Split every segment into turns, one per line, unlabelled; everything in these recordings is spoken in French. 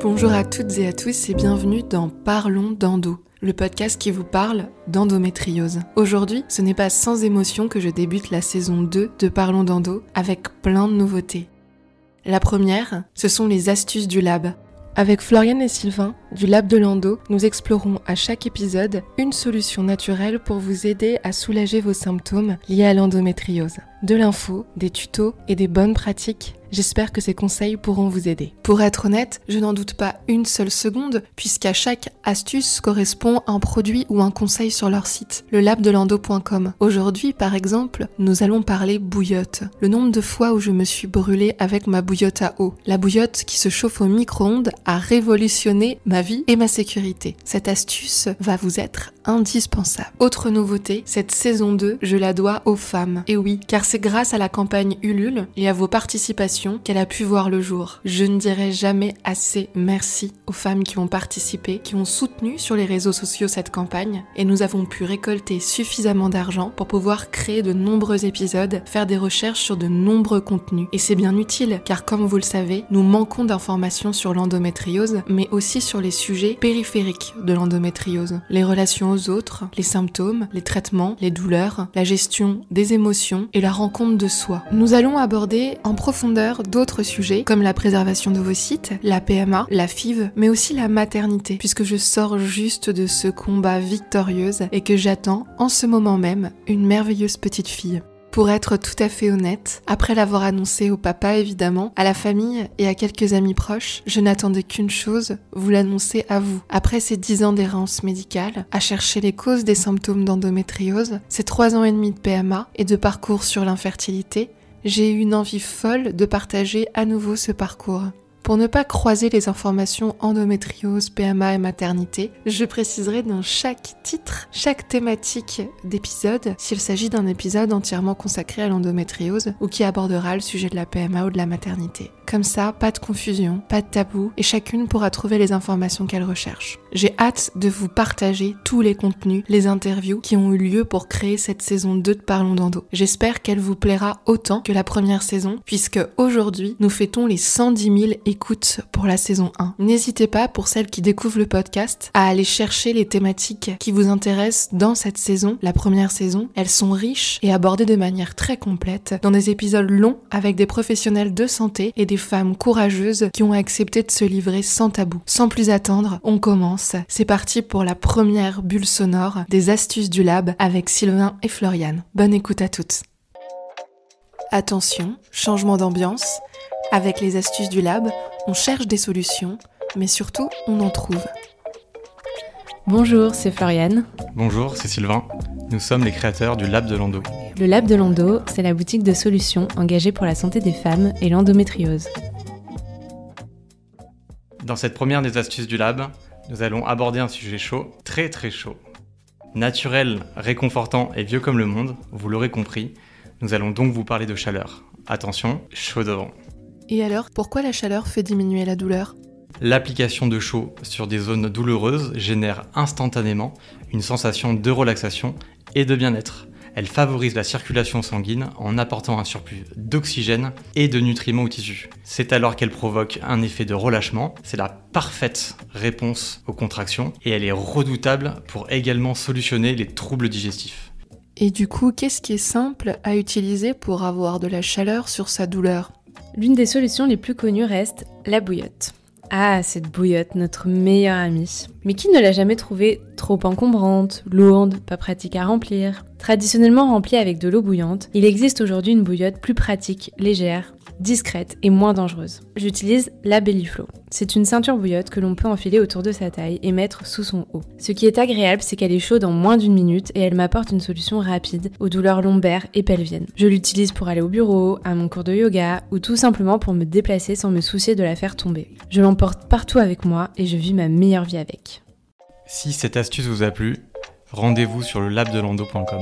Bonjour à toutes et à tous et bienvenue dans Parlons d'endo, le podcast qui vous parle d'endométriose. Aujourd'hui, ce n'est pas sans émotion que je débute la saison 2 de Parlons d'endo avec plein de nouveautés. La première, ce sont les astuces du lab. Avec Floriane et Sylvain, du Lab de l'Endo, nous explorons à chaque épisode une solution naturelle pour vous aider à soulager vos symptômes liés à l'endométriose. De l'info, des tutos et des bonnes pratiques, j'espère que ces conseils pourront vous aider. Pour être honnête, je n'en doute pas une seule seconde, puisqu'à chaque astuce correspond un produit ou un conseil sur leur site, le labdelendo.com. Aujourd'hui, par exemple, nous allons parler bouillotte. Le nombre de fois où je me suis brûlée avec ma bouillotte à eau. La bouillotte qui se chauffe au micro-ondes a révolutionné ma vie et ma sécurité. Cette astuce va vous être indispensable. Autre nouveauté, cette saison 2, je la dois aux femmes. Et oui, car c'est grâce à la campagne Ulule et à vos participations qu'elle a pu voir le jour. Je ne dirai jamais assez merci aux femmes qui ont participé, qui ont soutenu sur les réseaux sociaux cette campagne, et nous avons pu récolter suffisamment d'argent pour pouvoir créer de nombreux épisodes, faire des recherches sur de nombreux contenus. Et c'est bien utile, car comme vous le savez, nous manquons d'informations sur l'endométriose, mais aussi sur les sujets périphériques de l'endométriose. Les relations aux autres, les symptômes, les traitements, les douleurs, la gestion des émotions et la rencontre de soi. Nous allons aborder en profondeur d'autres sujets comme la préservation d'ovocytes, la PMA, la FIV, mais aussi la maternité, puisque je sors juste de ce combat victorieuse et que j'attends en ce moment même une merveilleuse petite fille. Pour être tout à fait honnête, après l'avoir annoncé au papa évidemment, à la famille et à quelques amis proches, je n'attendais qu'une chose, vous l'annoncer à vous. Après ces 10 ans d'errance médicale, à chercher les causes des symptômes d'endométriose, ces 3 ans et demi de PMA et de parcours sur l'infertilité, j'ai eu une envie folle de partager à nouveau ce parcours. Pour ne pas croiser les informations endométriose, PMA et maternité, je préciserai dans chaque titre, chaque thématique d'épisode, s'il s'agit d'un épisode entièrement consacré à l'endométriose ou qui abordera le sujet de la PMA ou de la maternité. Comme ça, pas de confusion, pas de tabou, et chacune pourra trouver les informations qu'elle recherche. J'ai hâte de vous partager tous les contenus, les interviews qui ont eu lieu pour créer cette saison 2 de Parlons d'endo. J'espère qu'elle vous plaira autant que la première saison, puisque aujourd'hui, nous fêtons les 110 000 écoutes pour la saison 1. N'hésitez pas, pour celles qui découvrent le podcast, à aller chercher les thématiques qui vous intéressent dans cette saison, la première saison. Elles sont riches et abordées de manière très complète, dans des épisodes longs avec des professionnels de santé et des femmes courageuses qui ont accepté de se livrer sans tabou. Sans plus attendre, on commence. C'est parti pour la première bulle sonore des astuces du lab avec Sylvain et Floriane. Bonne écoute à toutes. Attention, changement d'ambiance. Avec les astuces du lab, on cherche des solutions, mais surtout, on en trouve.
Bonjour, c'est Floriane.
Bonjour, c'est Sylvain. Nous sommes les créateurs du Lab de l'Endo.
Le Lab de l'Endo, c'est la boutique de solutions engagée pour la santé des femmes et l'endométriose.
Dans cette première des astuces du Lab, nous allons aborder un sujet chaud, très très chaud. Naturel, réconfortant et vieux comme le monde, vous l'aurez compris, nous allons donc vous parler de chaleur. Attention, chaud devant.
Et alors, pourquoi la chaleur fait diminuer la douleur ?
L'application de chaud sur des zones douloureuses génère instantanément une sensation de relaxation et de bien-être. Elle favorise la circulation sanguine en apportant un surplus d'oxygène et de nutriments aux tissus. C'est alors qu'elle provoque un effet de relâchement. C'est la parfaite réponse aux contractions et elle est redoutable pour également solutionner les troubles digestifs.
Et du coup, qu'est-ce qui est simple à utiliser pour avoir de la chaleur sur sa douleur ?
L'une des solutions les plus connues reste la bouillotte. Ah, cette bouillotte, notre meilleure amie. Mais qui ne l'a jamais trouvée trop encombrante, lourde, pas pratique à remplir ? Traditionnellement remplie avec de l'eau bouillante, il existe aujourd'hui une bouillotte plus pratique, légère, discrète et moins dangereuse. J'utilise la Belliflo. C'est une ceinture bouillotte que l'on peut enfiler autour de sa taille et mettre sous son haut. Ce qui est agréable, c'est qu'elle est chaude en moins d'1 minute et elle m'apporte une solution rapide aux douleurs lombaires et pelviennes. Je l'utilise pour aller au bureau, à mon cours de yoga ou tout simplement pour me déplacer sans me soucier de la faire tomber. Je l'emporte partout avec moi et je vis ma meilleure vie avec.
Si cette astuce vous a plu, rendez-vous sur le labdelendo.com.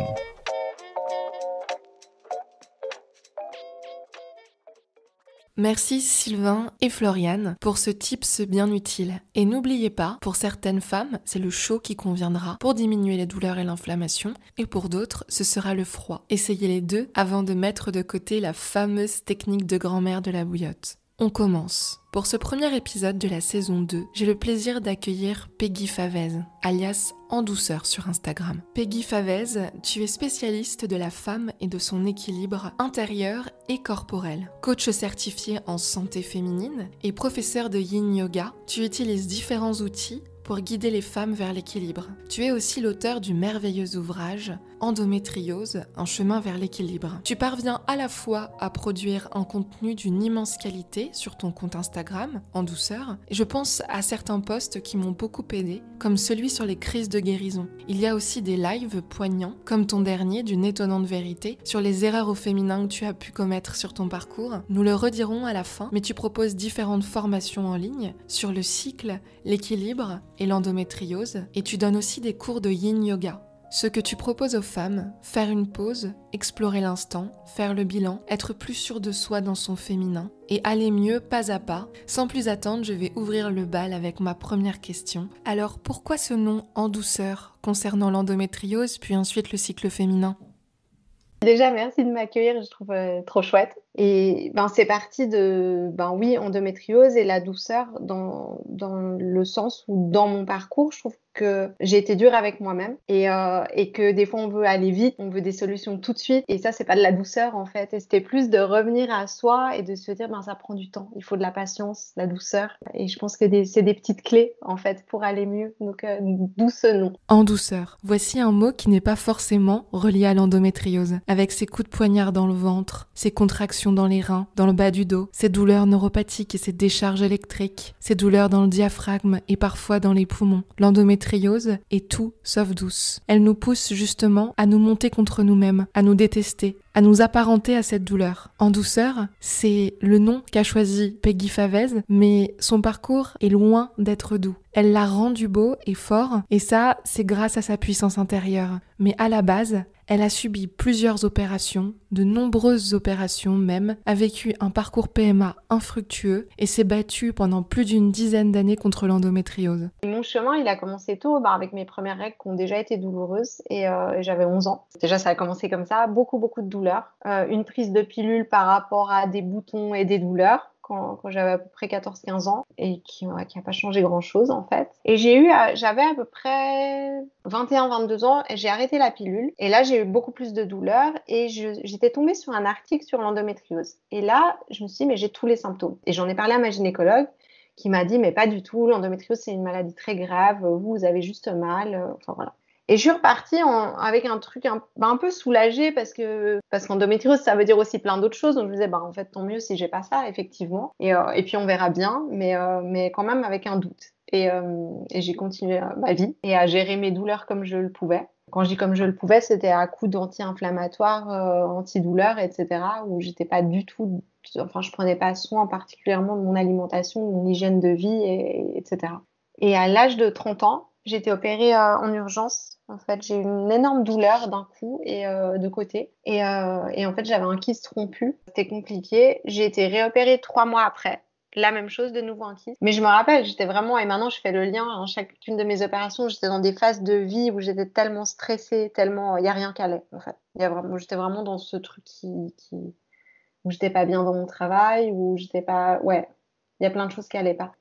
Merci Sylvain et Floriane pour ce tips bien utile. Et n'oubliez pas, pour certaines femmes, c'est le chaud qui conviendra pour diminuer les douleurs et l'inflammation, et pour d'autres, ce sera le froid. Essayez les deux avant de mettre de côté la fameuse technique de grand-mère de la bouillotte. On commence. Pour ce premier épisode de la saison 2, j'ai le plaisir d'accueillir Peggy Favez, alias En Douceur sur Instagram. Peggy Favez, tu es spécialiste de la femme et de son équilibre intérieur et corporel. Coach certifié en santé féminine et professeur de Yin Yoga, tu utilises différents outils pour guider les femmes vers l'équilibre. Tu es aussi l'auteur du merveilleux ouvrage Endométriose, un chemin vers l'équilibre. Tu parviens à la fois à produire un contenu d'une immense qualité sur ton compte Instagram, En Douceur, et je pense à certains posts qui m'ont beaucoup aidé, comme celui sur les crises de guérison. Il y a aussi des lives poignants, comme ton dernier d'une étonnante vérité, sur les erreurs au féminin que tu as pu commettre sur ton parcours. Nous le redirons à la fin, mais tu proposes différentes formations en ligne sur le cycle, l'équilibre et l'endométriose, et tu donnes aussi des cours de Yin Yoga. Ce que tu proposes aux femmes, faire une pause, explorer l'instant, faire le bilan, être plus sûre de soi dans son féminin et aller mieux pas à pas. Sans plus attendre, je vais ouvrir le bal avec ma première question. Alors pourquoi ce nom En Douceur concernant l'endométriose puis ensuite le cycle féminin ?
Déjà, merci de m'accueillir, je trouve trop chouette. Et c'est parti de, endométriose et la douceur dans le sens où dans mon parcours, je trouve que j'ai été dure avec moi-même et que des fois on veut aller vite, on veut des solutions tout de suite et ça c'est pas de la douceur en fait. Et c'était plus de revenir à soi et de se dire ça prend du temps, il faut de la patience, de la douceur et je pense que c'est des petites clés en fait pour aller mieux. Donc d'où ce nom.
En douceur, voici un mot qui n'est pas forcément relié à l'endométriose, avec ses coups de poignard dans le ventre, ses contractions dans les reins, dans le bas du dos, ses douleurs neuropathiques et ses décharges électriques, ses douleurs dans le diaphragme et parfois dans les poumons. L'endométriose est tout sauf douce. Elle nous pousse justement à nous monter contre nous-mêmes, à nous détester, à nous apparenter à cette douleur. En douceur, c'est le nom qu'a choisi Peggy Favez, mais son parcours est loin d'être doux. Elle l'a rendu beau et fort, et ça, c'est grâce à sa puissance intérieure. Mais à la base, elle a subi plusieurs opérations, de nombreuses opérations même, a vécu un parcours PMA infructueux et s'est battue pendant plus d'une dizaine d'années contre l'endométriose.
Mon chemin, il a commencé tôt avec mes premières règles qui ont déjà été douloureuses et j'avais 11 ans. Déjà, ça a commencé comme ça, beaucoup de douleurs. Une prise de pilule par rapport à des boutons et des douleurs. Quand j'avais à peu près 14-15 ans et qui a pas changé grand-chose en fait. Et j'avais à peu près 21-22 ans et j'ai arrêté la pilule. Et là, j'ai eu beaucoup plus de douleurs et j'étais tombée sur un article sur l'endométriose. Et là, je me suis dit, mais j'ai tous les symptômes. Et j'en ai parlé à ma gynécologue qui m'a dit, mais pas du tout, l'endométriose, c'est une maladie très grave, vous avez juste mal, enfin voilà. Et je suis repartie avec un truc un peu soulagée parce qu'endométriose, ça veut dire aussi plein d'autres choses. Donc je me disais, en fait, tant mieux si j'ai pas ça, effectivement. Et puis on verra bien, mais quand même avec un doute. Et j'ai continué ma vie et à gérer mes douleurs comme je le pouvais. Quand je dis comme je le pouvais, c'était à coups d'anti-inflammatoires, antidouleurs, etc. où j'étais pas du tout, je prenais pas soin particulièrement de mon alimentation, de mon hygiène de vie, etc. Et à l'âge de 30 ans, j'ai été opérée en urgence. En fait, j'ai eu une énorme douleur d'un coup et de côté. Et en fait, j'avais un kyste rompu. C'était compliqué. J'ai été réopérée 3 mois après. La même chose, de nouveau un kyste. Mais je me rappelle, j'étais vraiment... Et maintenant, je fais le lien. En chacune de mes opérations, j'étais dans des phases de vie où j'étais tellement stressée, tellement... Il n'y a rien qui allait, en fait. J'étais vraiment dans ce truc où j'étais pas bien dans mon travail, où j'étais pas... Ouais, il y a plein de choses qui allaient pas.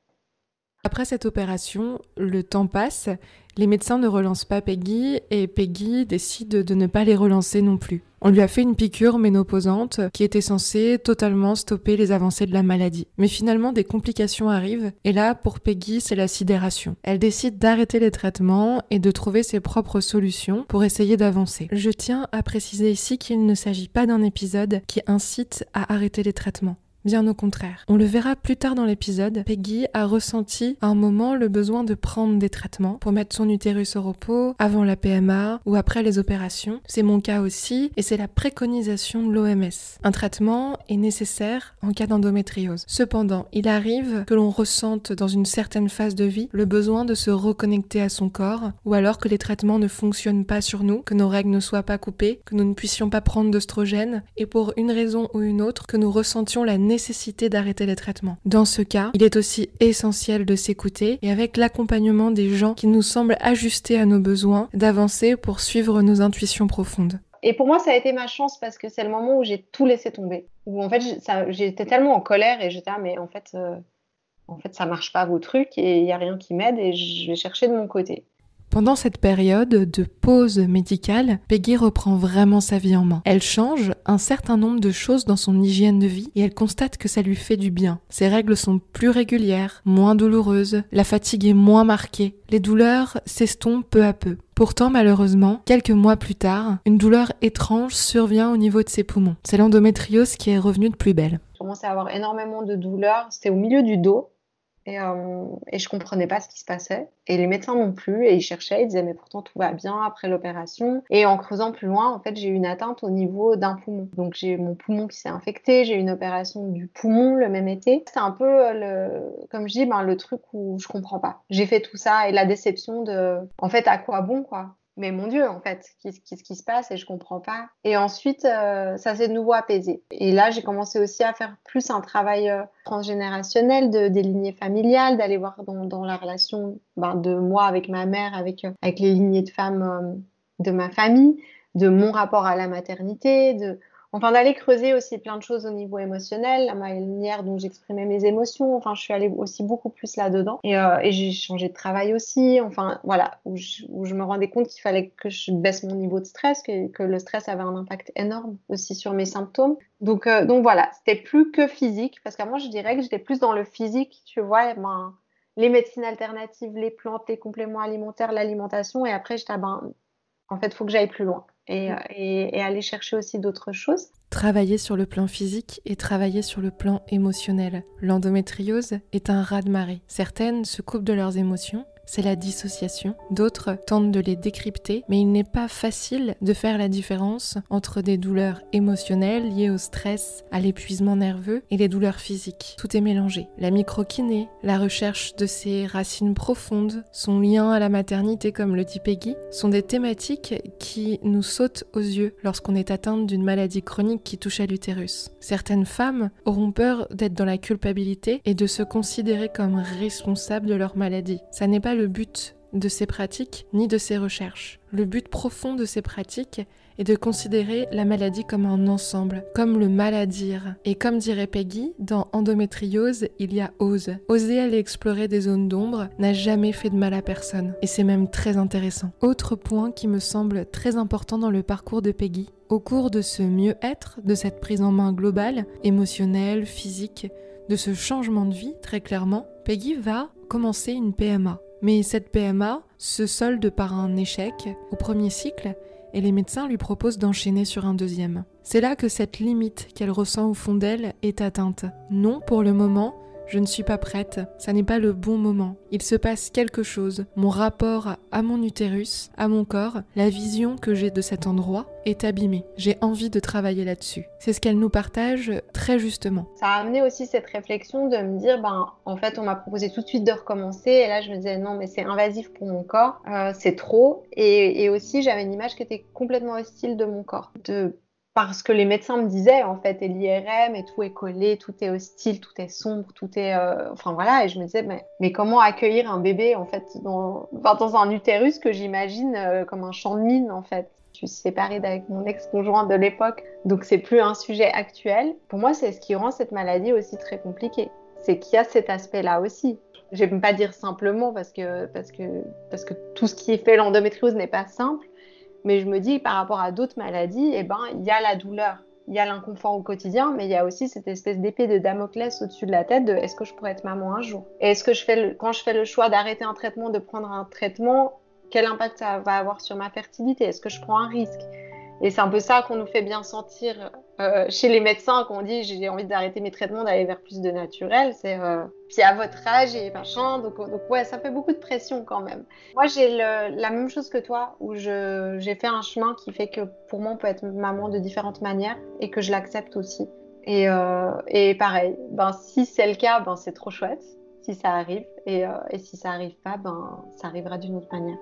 Après cette opération, le temps passe, les médecins ne relancent pas Peggy et Peggy décide de ne pas les relancer non plus. On lui a fait une piqûre ménopausante qui était censée totalement stopper les avancées de la maladie. Mais finalement, des complications arrivent et là, pour Peggy, c'est la sidération. Elle décide d'arrêter les traitements et de trouver ses propres solutions pour essayer d'avancer. Je tiens à préciser ici qu'il ne s'agit pas d'un épisode qui incite à arrêter les traitements. Bien au contraire. On le verra plus tard dans l'épisode, Peggy a ressenti à un moment le besoin de prendre des traitements pour mettre son utérus au repos avant la PMA ou après les opérations. C'est mon cas aussi et c'est la préconisation de l'OMS. Un traitement est nécessaire en cas d'endométriose. Cependant, il arrive que l'on ressente dans une certaine phase de vie le besoin de se reconnecter à son corps ou alors que les traitements ne fonctionnent pas sur nous, que nos règles ne soient pas coupées, que nous ne puissions pas prendre d'œstrogène et pour une raison ou une autre que nous ressentions la nécessité d'arrêter les traitements. Dans ce cas, il est aussi essentiel de s'écouter et avec l'accompagnement des gens qui nous semblent ajustés à nos besoins, d'avancer pour suivre nos intuitions profondes.
Et pour moi, ça a été ma chance parce que c'est le moment où j'ai tout laissé tomber. où en fait, j'étais tellement en colère et j'étais, mais en fait, ça marche pas vos trucs et il n'y a rien qui m'aide et je vais chercher de mon côté.
Pendant cette période de pause médicale, Peggy reprend vraiment sa vie en main. Elle change un certain nombre de choses dans son hygiène de vie et elle constate que ça lui fait du bien. Ses règles sont plus régulières, moins douloureuses, la fatigue est moins marquée, les douleurs s'estompent peu à peu. Pourtant, malheureusement, quelques mois plus tard, une douleur étrange survient au niveau de ses poumons. C'est l'endométriose qui est revenue de plus belle.
Je commençais à avoir énormément de douleurs, c'était au milieu du dos. Et je comprenais pas ce qui se passait. Et les médecins non plus. Et ils cherchaient, ils disaient, mais pourtant tout va bien après l'opération. Et en creusant plus loin, en fait, j'ai eu une atteinte au niveau d'un poumon. Donc j'ai mon poumon qui s'est infecté. J'ai eu une opération du poumon le même été. C'est un peu, comme je dis, le truc où je comprends pas. J'ai fait tout ça et la déception de, en fait, à quoi bon, quoi. Mais mon Dieu, en fait, qu'est-ce qui se passe et je comprends pas. Et ensuite, ça s'est de nouveau apaisé. Et là, j'ai commencé aussi à faire plus un travail transgénérationnel des lignées familiales, d'aller voir dans la relation de moi avec ma mère, avec les lignées de femmes de ma famille, de mon rapport à la maternité, d'aller creuser aussi plein de choses au niveau émotionnel, la manière dont j'exprimais mes émotions. Enfin, je suis allée aussi beaucoup plus là-dedans. Et j'ai changé de travail aussi. Enfin, voilà, où je me rendais compte qu'il fallait que je baisse mon niveau de stress, que le stress avait un impact énorme aussi sur mes symptômes. Donc voilà, c'était plus que physique, parce qu'avant, je dirais que j'étais plus dans le physique, tu vois, les médecines alternatives, les plantes, les compléments alimentaires, l'alimentation. Et après, j'étais, en fait, il faut que j'aille plus loin. Et aller chercher aussi d'autres choses.
Travailler sur le plan physique et travailler sur le plan émotionnel. L'endométriose est un raz-de-marée. Certaines se coupent de leurs émotions, c'est la dissociation. D'autres tentent de les décrypter, mais il n'est pas facile de faire la différence entre des douleurs émotionnelles liées au stress, à l'épuisement nerveux et les douleurs physiques. Tout est mélangé. La microkiné, la recherche de ses racines profondes, son lien à la maternité, comme le dit Peggy, sont des thématiques qui nous sautent aux yeux lorsqu'on est atteinte d'une maladie chronique qui touche à l'utérus. Certaines femmes auront peur d'être dans la culpabilité et de se considérer comme responsables de leur maladie. Ça n'est pas le but de ces pratiques ni de ces recherches. Le but profond de ces pratiques est de considérer la maladie comme un ensemble, comme le mal à dire. Et comme dirait Peggy, dans endométriose, il y a ose. Oser aller explorer des zones d'ombre n'a jamais fait de mal à personne. Et c'est même très intéressant. Autre point qui me semble très important dans le parcours de Peggy, au cours de ce mieux-être, de cette prise en main globale, émotionnelle, physique, de ce changement de vie, très clairement, Peggy va commencer une PMA. Mais cette PMA se solde par un échec au premier cycle et les médecins lui proposent d'enchaîner sur un deuxième. C'est là que cette limite qu'elle ressent au fond d'elle est atteinte. Non, pour le moment, je ne suis pas prête, ça n'est pas le bon moment. Il se passe quelque chose. Mon rapport à mon utérus, à mon corps, la vision que j'ai de cet endroit est abîmée. J'ai envie de travailler là-dessus. C'est ce qu'elle nous partage très justement.
Ça a amené aussi cette réflexion de me dire, en fait, on m'a proposé tout de suite de recommencer. Et là, je me disais, non, mais c'est invasif pour mon corps, c'est trop. Et aussi, j'avais une image qui était complètement hostile de mon corps. Parce que les médecins me disaient, en fait, et l'IRM, et tout est collé, tout est hostile, tout est sombre, tout est... Enfin, voilà, et je me disais, mais comment accueillir un bébé, en fait, dans un utérus que j'imagine comme un champ de mine, en fait. Je suis séparée d'avec mon ex-conjoint de l'époque, donc c'est plus un sujet actuel. Pour moi, c'est ce qui rend cette maladie aussi très compliquée. C'est qu'il y a cet aspect-là aussi. Je ne vais pas dire simplement, parce que tout ce qui est fait l'endométriose n'est pas simple. Mais je me dis, par rapport à d'autres maladies, il y a la douleur, il y a l'inconfort au quotidien, mais il y a aussi cette espèce d'épée de Damoclès au-dessus de la tête de est-ce que je pourrais être maman un jour ? Et est-ce que quand je fais le choix d'arrêter un traitement, de prendre un traitement, quel impact ça va avoir sur ma fertilité ? Est-ce que je prends un risque ? Et c'est un peu ça qu'on nous fait bien sentir chez les médecins quand on dit j'ai envie d'arrêter mes traitements, d'aller vers plus de naturel. C'est puis à votre âge et machin. Donc ouais, ça fait beaucoup de pression quand même. Moi, j'ai la même chose que toi où j'ai fait un chemin qui fait que pour moi, on peut être maman de différentes manières et que je l'accepte aussi. Et pareil, si c'est le cas, c'est trop chouette si ça arrive. Et si ça arrive pas, ça arrivera d'une autre manière.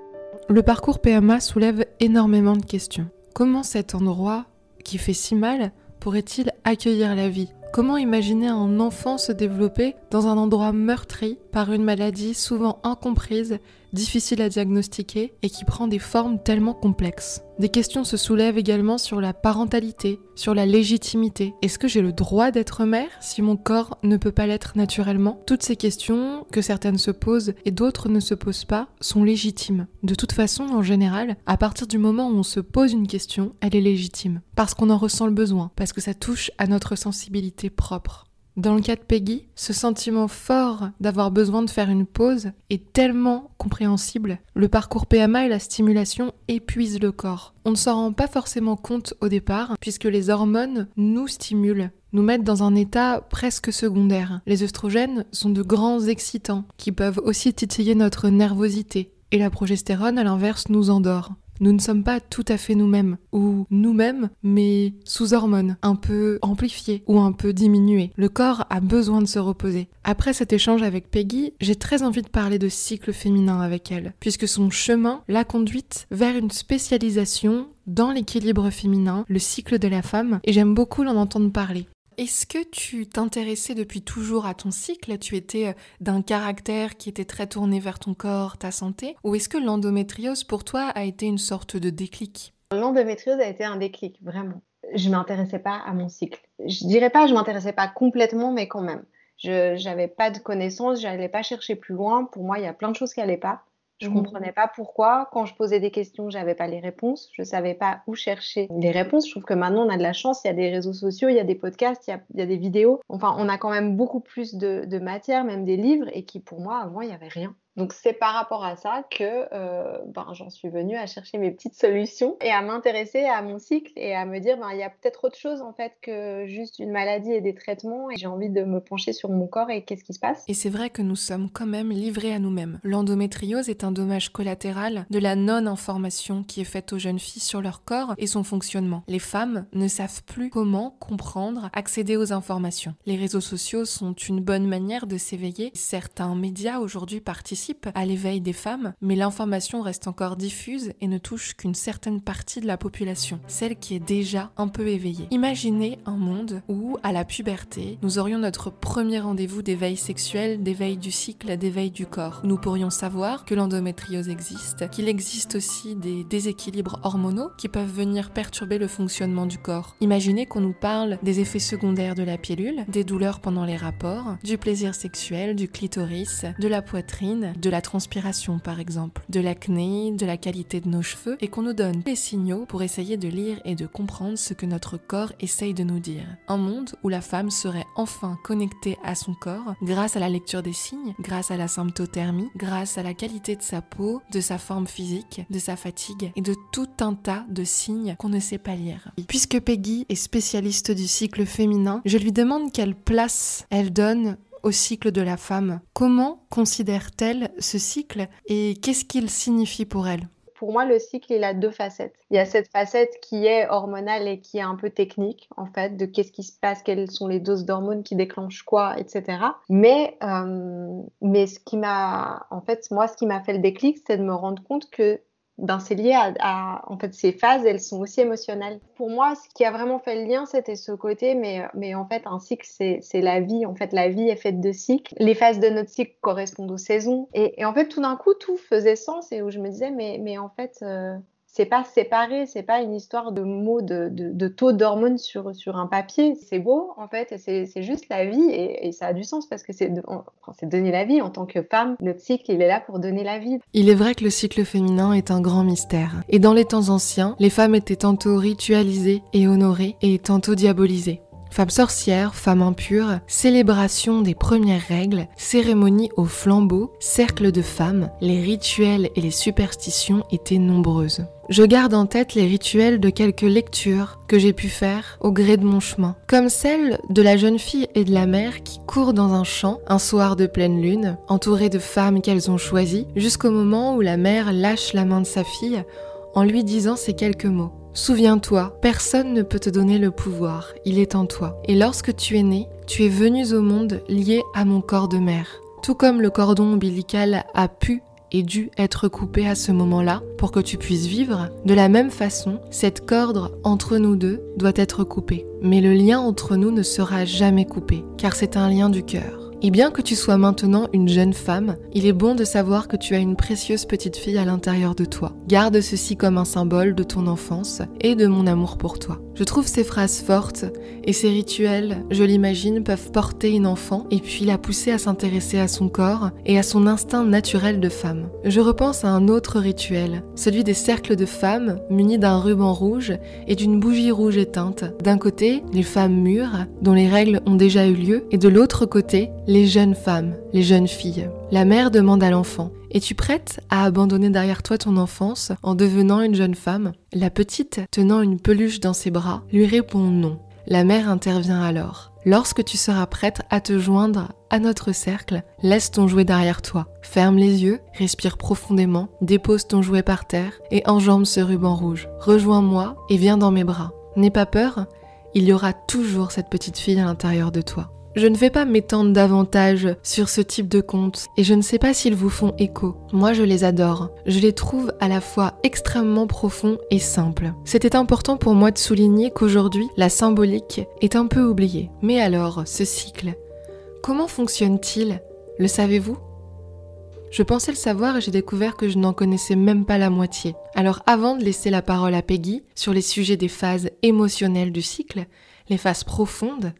Le parcours PMA soulève énormément de questions. Comment cet endroit qui fait si mal pourrait-il accueillir la vie ? Comment imaginer un enfant se développer dans un endroit meurtri par une maladie souvent incomprise, difficile à diagnostiquer et qui prend des formes tellement complexes. Des questions se soulèvent également sur la parentalité, sur la légitimité. Est-ce que j'ai le droit d'être mère si mon corps ne peut pas l'être naturellement ? Toutes ces questions, que certaines se posent et d'autres ne se posent pas, sont légitimes. De toute façon, en général, à partir du moment où on se pose une question, elle est légitime. Parce qu'on en ressent le besoin, parce que ça touche à notre sensibilité propre. Dans le cas de Peggy, ce sentiment fort d'avoir besoin de faire une pause est tellement compréhensible. Le parcours PMA et la stimulation épuisent le corps. On ne s'en rend pas forcément compte au départ, puisque les hormones nous stimulent, nous mettent dans un état presque secondaire. Les œstrogènes sont de grands excitants, qui peuvent aussi titiller notre nervosité, et la progestérone, à l'inverse, nous endort. Nous ne sommes pas tout à fait nous-mêmes, ou nous-mêmes, mais sous hormones, un peu amplifiées ou un peu diminuées. Le corps a besoin de se reposer. Après cet échange avec Peggy, j'ai très envie de parler de cycle féminin avec elle, puisque son chemin l'a conduite vers une spécialisation dans l'équilibre féminin, le cycle de la femme, et j'aime beaucoup l'en entendre parler. Est-ce que tu t'intéressais depuis toujours à ton cycle ? Tu étais d'un caractère qui était très tourné vers ton corps, ta santé ? Ou est-ce que l'endométriose pour toi a été une sorte de déclic ?
L'endométriose a été un déclic, vraiment. Je m'intéressais pas à mon cycle. Je dirais pas que je m'intéressais pas complètement, mais quand même. Je n'avais pas de connaissances, j'allais pas chercher plus loin. Pour moi, il y a plein de choses qui allaient pas. Je comprenais pas pourquoi. Quand je posais des questions, j'avais pas les réponses. Je savais pas où chercher les réponses. Je trouve que maintenant, on a de la chance. Il y a des réseaux sociaux, il y a des podcasts, il y a des vidéos. Enfin, on a quand même beaucoup plus de matière, même des livres, et qui, pour moi, avant, il y avait rien. Donc, c'est par rapport à ça que j'en suis venue à chercher mes petites solutions et à m'intéresser à mon cycle et à me dire, il y a peut-être autre chose, en fait, que juste une maladie et des traitements. Et j'ai envie de me pencher sur mon corps et qu'est-ce qui se passe.
Et c'est vrai que nous sommes quand même livrés à nous-mêmes. L'endométriose est un dommage collatéral de la non-information qui est faite aux jeunes filles sur leur corps et son fonctionnement. Les femmes ne savent plus comment comprendre, accéder aux informations. Les réseaux sociaux sont une bonne manière de s'éveiller. Certains médias aujourd'hui participent à l'éveil des femmes, mais l'information reste encore diffuse et ne touche qu'une certaine partie de la population, celle qui est déjà un peu éveillée. Imaginez un monde où, à la puberté, nous aurions notre premier rendez-vous d'éveil sexuel, d'éveil du cycle, d'éveil du corps. Nous pourrions savoir que l'endométriose existe, qu'il existe aussi des déséquilibres hormonaux qui peuvent venir perturber le fonctionnement du corps. Imaginez qu'on nous parle des effets secondaires de la pilule, des douleurs pendant les rapports, du plaisir sexuel, du clitoris, de la poitrine, de la transpiration par exemple, de l'acné, de la qualité de nos cheveux, et qu'on nous donne des signaux pour essayer de lire et de comprendre ce que notre corps essaye de nous dire. Un monde où la femme serait enfin connectée à son corps grâce à la lecture des signes, grâce à la symptothermie, grâce à la qualité de sa peau, de sa forme physique, de sa fatigue et de tout un tas de signes qu'on ne sait pas lire. Puisque Peggy est spécialiste du cycle féminin, je lui demande quelle place elle donne au cycle de la femme. Comment considère-t-elle ce cycle et qu'est-ce qu'il signifie pour elle ?
Pour moi, le cycle, il a deux facettes. Il y a cette facette qui est hormonale et qui est un peu technique, en fait, de qu'est-ce qui se passe, quelles sont les doses d'hormones qui déclenchent quoi, etc. Mais ce qui m'a fait le déclic, c'est de me rendre compte que c'est lié en fait, ces phases, elles sont aussi émotionnelles. Pour moi, ce qui a vraiment fait le lien, c'était ce côté, mais en fait, un cycle, c'est la vie. En fait, la vie est faite de cycles. Les phases de notre cycle correspondent aux saisons. Et en fait, tout d'un coup, tout faisait sens et où je me disais, mais en fait, c'est pas séparé, c'est pas une histoire de mots, de taux d'hormones sur un papier. C'est beau, en fait, et c'est juste la vie et ça a du sens parce que c'est donner la vie. En tant que femme, notre cycle, il est là pour donner la vie.
Il est vrai que le cycle féminin est un grand mystère. Et dans les temps anciens, les femmes étaient tantôt ritualisées et honorées et tantôt diabolisées. Femmes sorcières, femmes impures, célébration des premières règles, cérémonies au flambeau, cercles de femmes, les rituels et les superstitions étaient nombreuses. Je garde en tête les rituels de quelques lectures que j'ai pu faire au gré de mon chemin, comme celle de la jeune fille et de la mère qui courent dans un champ un soir de pleine lune, entourées de femmes qu'elles ont choisies, jusqu'au moment où la mère lâche la main de sa fille en lui disant ces quelques mots. Souviens-toi, personne ne peut te donner le pouvoir, il est en toi. Et lorsque tu es né, tu es venue au monde lié à mon corps de mère. Tout comme le cordon ombilical a pu et dû être coupé à ce moment-là pour que tu puisses vivre, de la même façon, cette corde entre nous deux doit être coupée. Mais le lien entre nous ne sera jamais coupé, car c'est un lien du cœur. Et bien que tu sois maintenant une jeune femme, il est bon de savoir que tu as une précieuse petite fille à l'intérieur de toi. Garde ceci comme un symbole de ton enfance et de mon amour pour toi. Je trouve ces phrases fortes et ces rituels, je l'imagine, peuvent porter une enfant et puis la pousser à s'intéresser à son corps et à son instinct naturel de femme. Je repense à un autre rituel, celui des cercles de femmes munis d'un ruban rouge et d'une bougie rouge éteinte. D'un côté, les femmes mûres, dont les règles ont déjà eu lieu, et de l'autre côté, les jeunes femmes, les jeunes filles. La mère demande à l'enfant: es-tu prête à abandonner derrière toi ton enfance en devenant une jeune femme ? La petite, tenant une peluche dans ses bras, lui répond non. La mère intervient alors. Lorsque tu seras prête à te joindre à notre cercle, laisse ton jouet derrière toi. Ferme les yeux, respire profondément, dépose ton jouet par terre et enjambe ce ruban rouge. Rejoins-moi et viens dans mes bras. N'aie pas peur, il y aura toujours cette petite fille à l'intérieur de toi. Je ne vais pas m'étendre davantage sur ce type de contes et je ne sais pas s'ils vous font écho. Moi, je les adore. Je les trouve à la fois extrêmement profonds et simples. C'était important pour moi de souligner qu'aujourd'hui, la symbolique est un peu oubliée. Mais alors, ce cycle, comment fonctionne-t-il ? Le savez-vous ? Je pensais le savoir et j'ai découvert que je n'en connaissais même pas la moitié. Alors avant de laisser la parole à Peggy sur les sujets des phases émotionnelles du cycle, les phases profondes,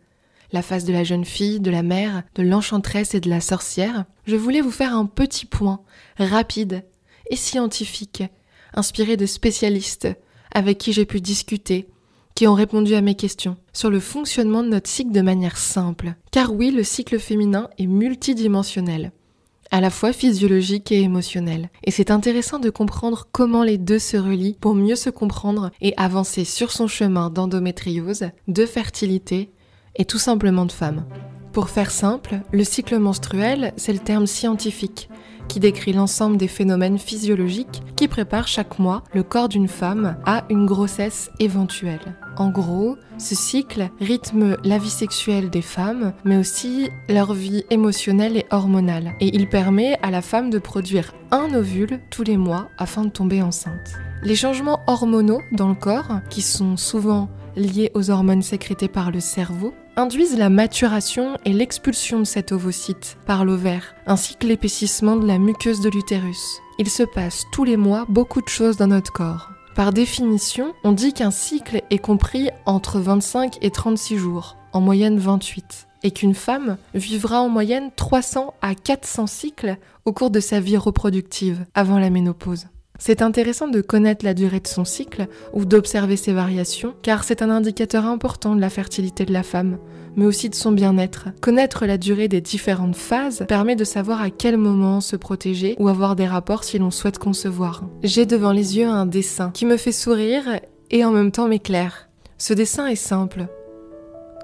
la phase de la jeune fille, de la mère, de l'enchanteresse et de la sorcière, je voulais vous faire un petit point rapide et scientifique, inspiré de spécialistes avec qui j'ai pu discuter, qui ont répondu à mes questions sur le fonctionnement de notre cycle de manière simple. Car oui, le cycle féminin est multidimensionnel, à la fois physiologique et émotionnel. Et c'est intéressant de comprendre comment les deux se relient pour mieux se comprendre et avancer sur son chemin d'endométriose, de fertilité et tout simplement de femme. Pour faire simple, le cycle menstruel, c'est le terme scientifique qui décrit l'ensemble des phénomènes physiologiques qui préparent chaque mois le corps d'une femme à une grossesse éventuelle. En gros, ce cycle rythme la vie sexuelle des femmes, mais aussi leur vie émotionnelle et hormonale. Et il permet à la femme de produire un ovule tous les mois afin de tomber enceinte. Les changements hormonaux dans le corps, qui sont souvent liés aux hormones sécrétées par le cerveau, induisent la maturation et l'expulsion de cet ovocyte par l'ovaire, ainsi que l'épaississement de la muqueuse de l'utérus. Il se passe tous les mois beaucoup de choses dans notre corps. Par définition, on dit qu'un cycle est compris entre 25 et 36 jours, en moyenne 28, et qu'une femme vivra en moyenne 300 à 400 cycles au cours de sa vie reproductive, avant la ménopause. C'est intéressant de connaître la durée de son cycle ou d'observer ses variations, car c'est un indicateur important de la fertilité de la femme, mais aussi de son bien-être. Connaître la durée des différentes phases permet de savoir à quel moment se protéger ou avoir des rapports si l'on souhaite concevoir. J'ai devant les yeux un dessin qui me fait sourire et en même temps m'éclaire. Ce dessin est simple.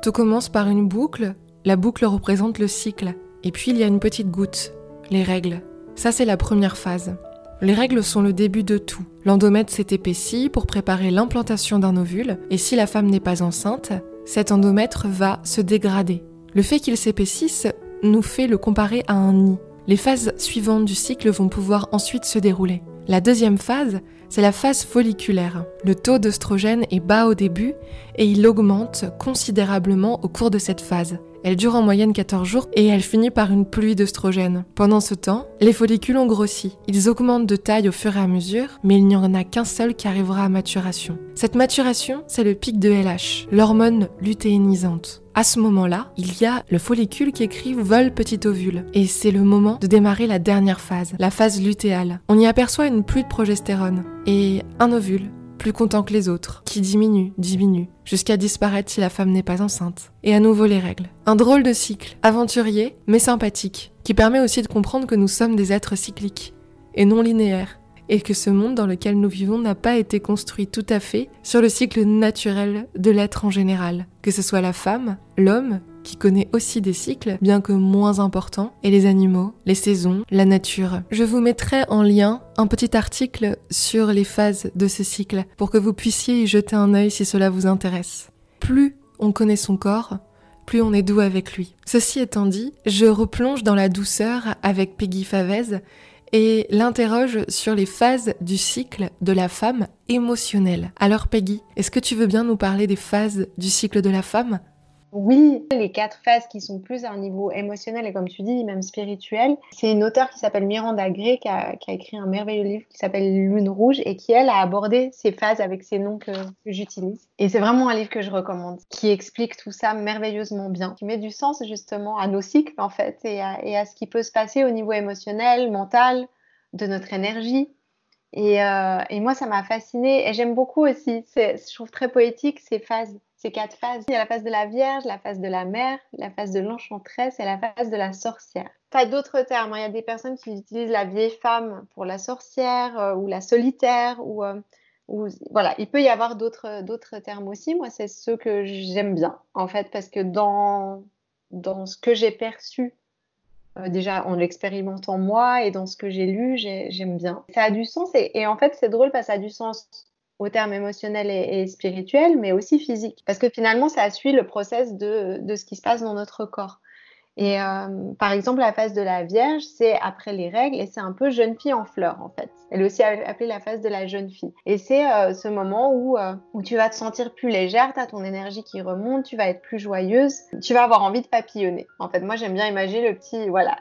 Tout commence par une boucle, la boucle représente le cycle, et puis il y a une petite goutte, les règles. Ça c'est la première phase. Les règles sont le début de tout. L'endomètre s'est épaissi pour préparer l'implantation d'un ovule, et si la femme n'est pas enceinte, cet endomètre va se dégrader. Le fait qu'il s'épaississe nous fait le comparer à un nid. Les phases suivantes du cycle vont pouvoir ensuite se dérouler. La deuxième phase, c'est la phase folliculaire. Le taux d'œstrogène est bas au début et il augmente considérablement au cours de cette phase. Elle dure en moyenne 14 jours et elle finit par une pluie d'œstrogène. Pendant ce temps, les follicules ont grossi. Ils augmentent de taille au fur et à mesure, mais il n'y en a qu'un seul qui arrivera à maturation. Cette maturation, c'est le pic de LH, l'hormone lutéinisante. À ce moment-là, il y a le follicule qui écrit « vol petit ovule » et c'est le moment de démarrer la dernière phase, la phase lutéale. On y aperçoit une pluie de progestérone et un ovule, plus content que les autres, qui diminue, jusqu'à disparaître si la femme n'est pas enceinte. Et à nouveau les règles. Un drôle de cycle, aventurier, mais sympathique, qui permet aussi de comprendre que nous sommes des êtres cycliques, et non linéaires, et que ce monde dans lequel nous vivons n'a pas été construit tout à fait sur le cycle naturel de l'être en général. Que ce soit la femme, l'homme, qui connaît aussi des cycles, bien que moins importants, et les animaux, les saisons, la nature. Je vous mettrai en lien un petit article sur les phases de ce cycle, pour que vous puissiez y jeter un œil si cela vous intéresse. Plus on connaît son corps, plus on est doux avec lui. Ceci étant dit, je replonge dans la douceur avec Peggy Favez, et l'interroge sur les phases du cycle de la femme émotionnelle. Alors Peggy, est-ce que tu veux bien nous parler des phases du cycle de la femme ?
Oui, les 4 phases qui sont plus à un niveau émotionnel et comme tu dis, même spirituel. C'est une auteure qui s'appelle Miranda Gray qui a écrit un merveilleux livre qui s'appelle Lune Rouge et qui, elle, a abordé ces phases avec ces noms que j'utilise. Et c'est vraiment un livre que je recommande, qui explique tout ça merveilleusement bien, qui met du sens justement à nos cycles en fait et à ce qui peut se passer au niveau émotionnel, mental, de notre énergie. Et moi, ça m'a fascinée. Et j'aime beaucoup aussi, je trouve très poétique ces phases, ces 4 phases. Il y a la phase de la Vierge, la phase de la Mère, la phase de l'Enchantresse et la phase de la Sorcière. Pas d'autres termes, hein. Il y a des personnes qui utilisent la vieille femme pour la sorcière ou la solitaire. Voilà, il peut y avoir d'autres termes aussi. Moi, c'est ceux que j'aime bien, en fait, parce que dans ce que j'ai perçu, déjà en l'expérimentant moi et dans ce que j'ai lu, j'aime bien. Ça a du sens et en fait c'est drôle parce que ça a du sens au terme émotionnel et spirituel, mais aussi physique. Parce que finalement ça suit le process de ce qui se passe dans notre corps. Et par exemple, la phase de la Vierge, c'est après les règles et c'est un peu jeune fille en fleurs en fait. Elle est aussi appelée la phase de la jeune fille. Et c'est ce moment où tu vas te sentir plus légère, tu as ton énergie qui remonte, tu vas être plus joyeuse, tu vas avoir envie de papillonner. En fait, moi j'aime bien imaginer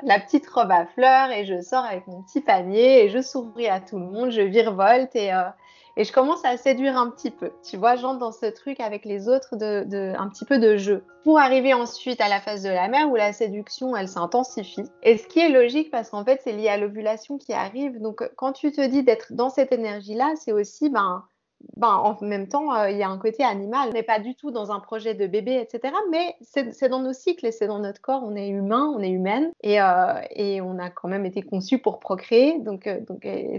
la petite robe à fleurs et je sors avec mon petit panier et je souris à tout le monde, je virevolte et je commence à séduire un petit peu. Tu vois, j'entre dans ce truc avec les autres un petit peu de jeu. Pour arriver ensuite à la phase de la mère où la séduction, elle s'intensifie. Et ce qui est logique parce qu'en fait, c'est lié à l'ovulation qui arrive. Donc, quand tu te dis d'être dans cette énergie-là, c'est aussi, en même temps, il y a un côté animal. On n'est pas du tout dans un projet de bébé, etc. Mais c'est dans nos cycles et c'est dans notre corps. On est humain, on est humaine et on a quand même été conçu pour procréer. Donc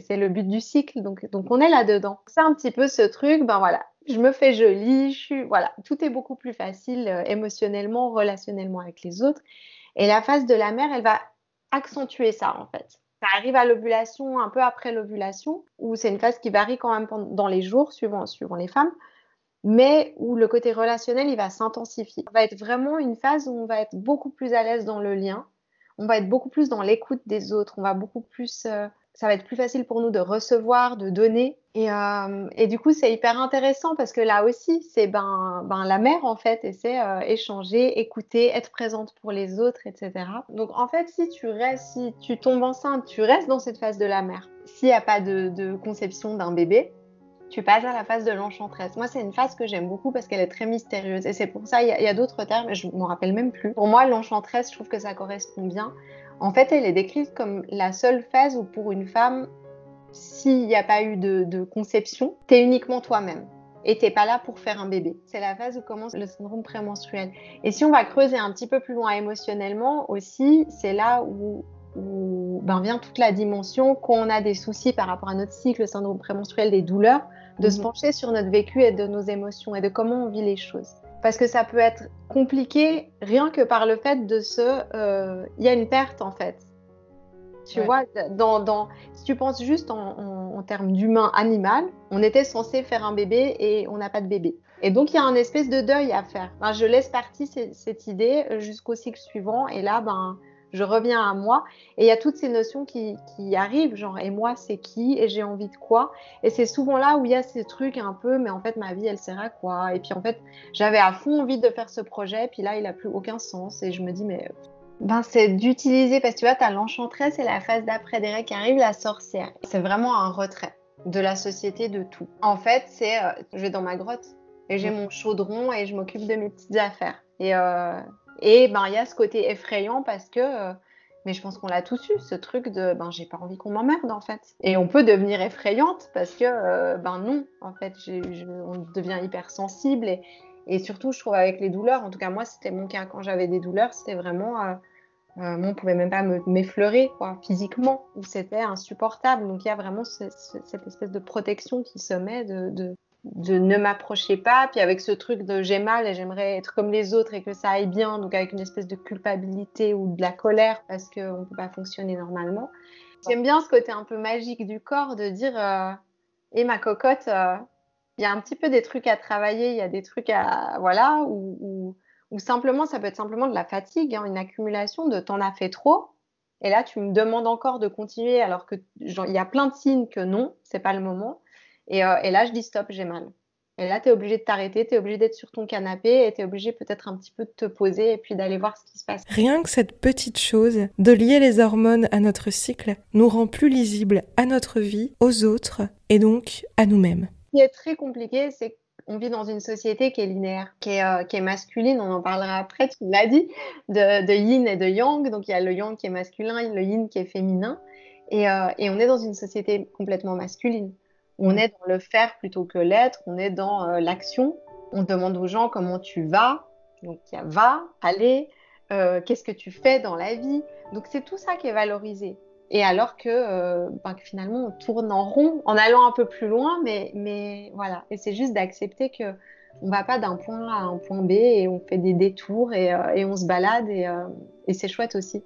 c'est le but du cycle. Donc on est là-dedans. C'est un petit peu ce truc, voilà. Je me fais jolie, voilà, tout est beaucoup plus facile émotionnellement, relationnellement avec les autres. Et la phase de la mère, elle va accentuer ça en fait. Ça arrive à l'ovulation, un peu après l'ovulation, où c'est une phase qui varie quand même dans les jours, suivant les femmes, mais où le côté relationnel, il va s'intensifier. Ça va être vraiment une phase où on va être beaucoup plus à l'aise dans le lien, on va être beaucoup plus dans l'écoute des autres, on va beaucoup plus... ça va être plus facile pour nous de recevoir, de donner. Et du coup, c'est hyper intéressant parce que là aussi, c'est la mère en fait, et c'est échanger, écouter, être présente pour les autres, etc. Donc en fait, si tu tombes enceinte, tu restes dans cette phase de la mère. S'il n'y a pas de conception d'un bébé, tu passes à la phase de l'enchantresse. Moi, c'est une phase que j'aime beaucoup parce qu'elle est très mystérieuse. Et c'est pour ça, il y a d'autres termes, je ne m'en rappelle même plus. Pour moi, l'enchantresse, je trouve que ça correspond bien. En fait, elle est décrite comme la seule phase où pour une femme, s'il n'y a pas eu de conception, tu es uniquement toi-même. Et tu n'es pas là pour faire un bébé. C'est la phase où commence le syndrome prémenstruel. Et si on va creuser un petit peu plus loin émotionnellement aussi, c'est là où vient toute la dimension quand on a des soucis par rapport à notre cycle, le syndrome prémenstruel, des douleurs, de se pencher sur notre vécu et de nos émotions et de comment on vit les choses. Parce que ça peut être compliqué rien que par le fait il y a une perte en fait. Tu vois, si tu penses juste en termes d'humain-animal, on était censé faire un bébé et on n'a pas de bébé. Et donc, il y a un espèce de deuil à faire. Je laisse partir cette idée jusqu'au cycle suivant et là, je reviens à moi. Et il y a toutes ces notions qui arrivent, genre, et moi, c'est qui? Et j'ai envie de quoi? Et c'est souvent là où il y a ces trucs un peu, mais en fait, ma vie, elle sert à quoi? Et puis, en fait, j'avais à fond envie de faire ce projet, puis là, il n'a plus aucun sens. Et je me dis, mais... c'est d'utiliser, parce que tu vois, tu as l'enchantresse et la phase d'après des règles qui arrive, la sorcière. C'est vraiment un retrait de la société, de tout. En fait, je vais dans ma grotte et j'ai mon chaudron et je m'occupe de mes petites affaires. Et il y a ce côté effrayant parce que, mais je pense qu'on l'a tous eu, ce truc de, j'ai pas envie qu'on m'emmerde en fait. Et on peut devenir effrayante parce que, non, en fait, on devient hypersensible et surtout, je trouve avec les douleurs, en tout cas moi, c'était mon cas quand j'avais des douleurs, c'était vraiment... moi, on pouvait même pas m'effleurer physiquement, ou c'était insupportable. Donc il y a vraiment cette espèce de protection qui se met de ne m'approcher pas. Puis avec ce truc de j'ai mal et j'aimerais être comme les autres et que ça aille bien, donc avec une espèce de culpabilité ou de la colère parce qu'on ne peut pas fonctionner normalement. J'aime bien ce côté un peu magique du corps de dire et ma cocotte, il y a un petit peu des trucs à travailler, il y a des trucs à... Voilà, ou simplement, ça peut être simplement de la fatigue, une accumulation de t'en as fait trop. Et là, tu me demandes encore de continuer alors que il y a plein de signes que non, c'est pas le moment. Et là, je dis stop, j'ai mal. Et là, tu es obligé de t'arrêter, tu es obligé d'être sur ton canapé et tu es obligé peut-être un petit peu de te poser et puis d'aller voir ce qui se passe.
Rien que cette petite chose de lier les hormones à notre cycle nous rend plus lisibles à notre vie, aux autres et donc à nous-mêmes.
Ce qui est très compliqué, c'est qu'on vit dans une société qui est linéaire, qui est masculine, on en parlera après, tu l'as dit, de yin et de yang. Donc il y a le yang qui est masculin, le yin qui est féminin. Et on est dans une société complètement masculine. On est dans le faire plutôt que l'être, on est dans l'action. On demande aux gens comment tu vas. Donc il y a va, aller, qu'est-ce que tu fais dans la vie. Donc c'est tout ça qui est valorisé. Et alors que finalement, on tourne en rond en allant un peu plus loin, mais voilà. Et c'est juste d'accepter que on va pas d'un point A à un point B et on fait des détours et on se balade et c'est chouette aussi.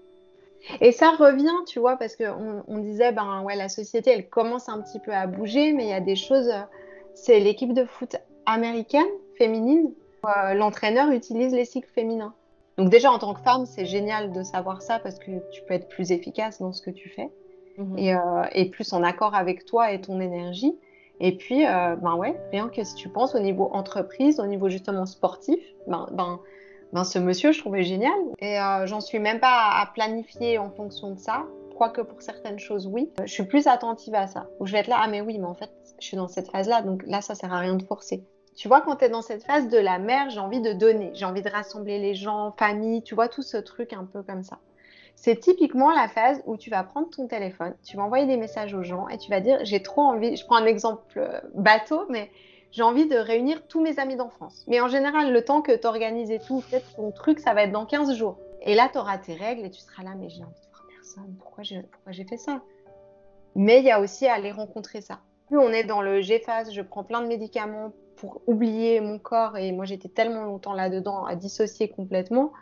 Et ça revient, tu vois, parce qu'on disait, la société, elle commence un petit peu à bouger, mais il y a des choses. C'est l'équipe de foot américaine, féminine, où l'entraîneur utilise les cycles féminins. Donc déjà, en tant que femme, c'est génial de savoir ça parce que tu peux être plus efficace dans ce que tu fais et plus en accord avec toi et ton énergie. Et puis, rien que si tu penses au niveau entreprise, au niveau justement sportif, ce monsieur, je trouvais génial. Et j'en suis même pas à planifier en fonction de ça. Quoique pour certaines choses, oui. Je suis plus attentive à ça. Où je vais être là, mais oui, mais en fait, je suis dans cette phase-là, donc là, ça sert à rien de forcer. Tu vois, quand tu es dans cette phase de la mère, j'ai envie de donner, j'ai envie de rassembler les gens, famille, tu vois, tout ce truc un peu comme ça. C'est typiquement la phase où tu vas prendre ton téléphone, tu vas envoyer des messages aux gens et tu vas dire, j'ai trop envie, je prends un exemple bateau, mais j'ai envie de réunir tous mes amis d'enfance. Mais en général, le temps que tu organises et tout, peut-être ton truc, ça va être dans 15 jours. Et là, tu auras tes règles et tu seras là, mais j'ai envie de voir personne, pourquoi j'ai fait ça? Mais il y a aussi à aller rencontrer ça. Plus on est dans le phase, je prends plein de médicaments pour oublier mon corps, et moi j'étais tellement longtemps là-dedans à dissocier complètement,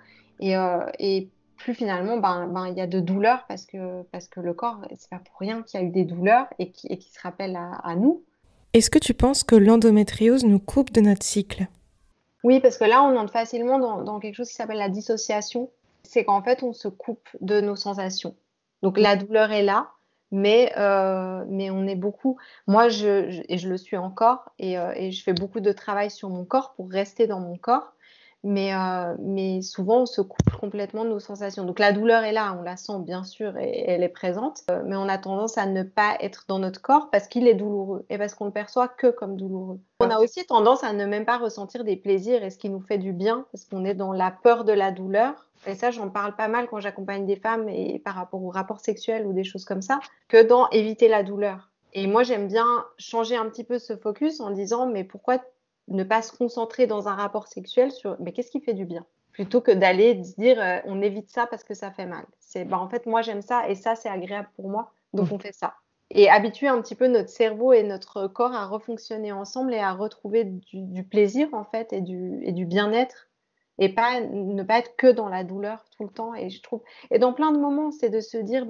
et plus finalement il y a de douleurs parce que le corps, c'est pas pour rien qu'il y a eu des douleurs et qui se rappellent à nous.
Est-ce que tu penses que l'endométriose nous coupe de notre cycle?
Oui, parce que là on entre facilement dans quelque chose qui s'appelle la dissociation. C'est qu'en fait on se coupe de nos sensations. Donc la douleur est là, mais on est beaucoup. Moi, je le suis encore et je fais beaucoup de travail sur mon corps pour rester dans mon corps. Mais souvent, on se coupe complètement de nos sensations. Donc la douleur est là, on la sent bien sûr et elle est présente, mais on a tendance à ne pas être dans notre corps parce qu'il est douloureux et parce qu'on ne le perçoit que comme douloureux. On a aussi tendance à ne même pas ressentir des plaisirs et ce qui nous fait du bien parce qu'on est dans la peur de la douleur. Et ça, j'en parle pas mal quand j'accompagne des femmes et par rapport aux rapports sexuels ou des choses comme ça, que dans éviter la douleur. Et moi, j'aime bien changer un petit peu ce focus en disant, mais pourquoi ne pas se concentrer dans un rapport sexuel sur mais qu'est-ce qui fait du bien, plutôt que d'aller dire on évite ça parce que ça fait mal. C'est en fait moi j'aime ça et ça c'est agréable pour moi, donc on fait ça. Et habituer un petit peu notre cerveau et notre corps à refonctionner ensemble et à retrouver du plaisir en fait et du bien-être, et ne pas être que dans la douleur tout le temps. Et je trouve, et dans plein de moments, c'est de se dire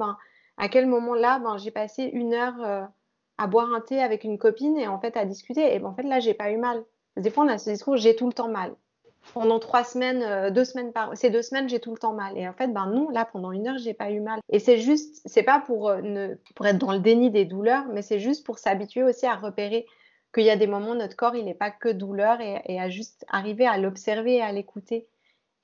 à quel moment là j'ai passé 1 heure à boire un thé avec une copine et en fait à discuter, et en fait là j'ai pas eu mal. Des fois, on a ce discours, j'ai tout le temps mal. Pendant 3 semaines, 2 semaines ces 2 semaines, j'ai tout le temps mal. Et en fait, non, là, pendant 1 heure, j'ai pas eu mal. Et c'est juste, c'est pas pour être dans le déni des douleurs, mais c'est juste pour s'habituer aussi à repérer qu'il y a des moments, notre corps, il n'est pas que douleur, et à juste arriver à l'observer et à l'écouter.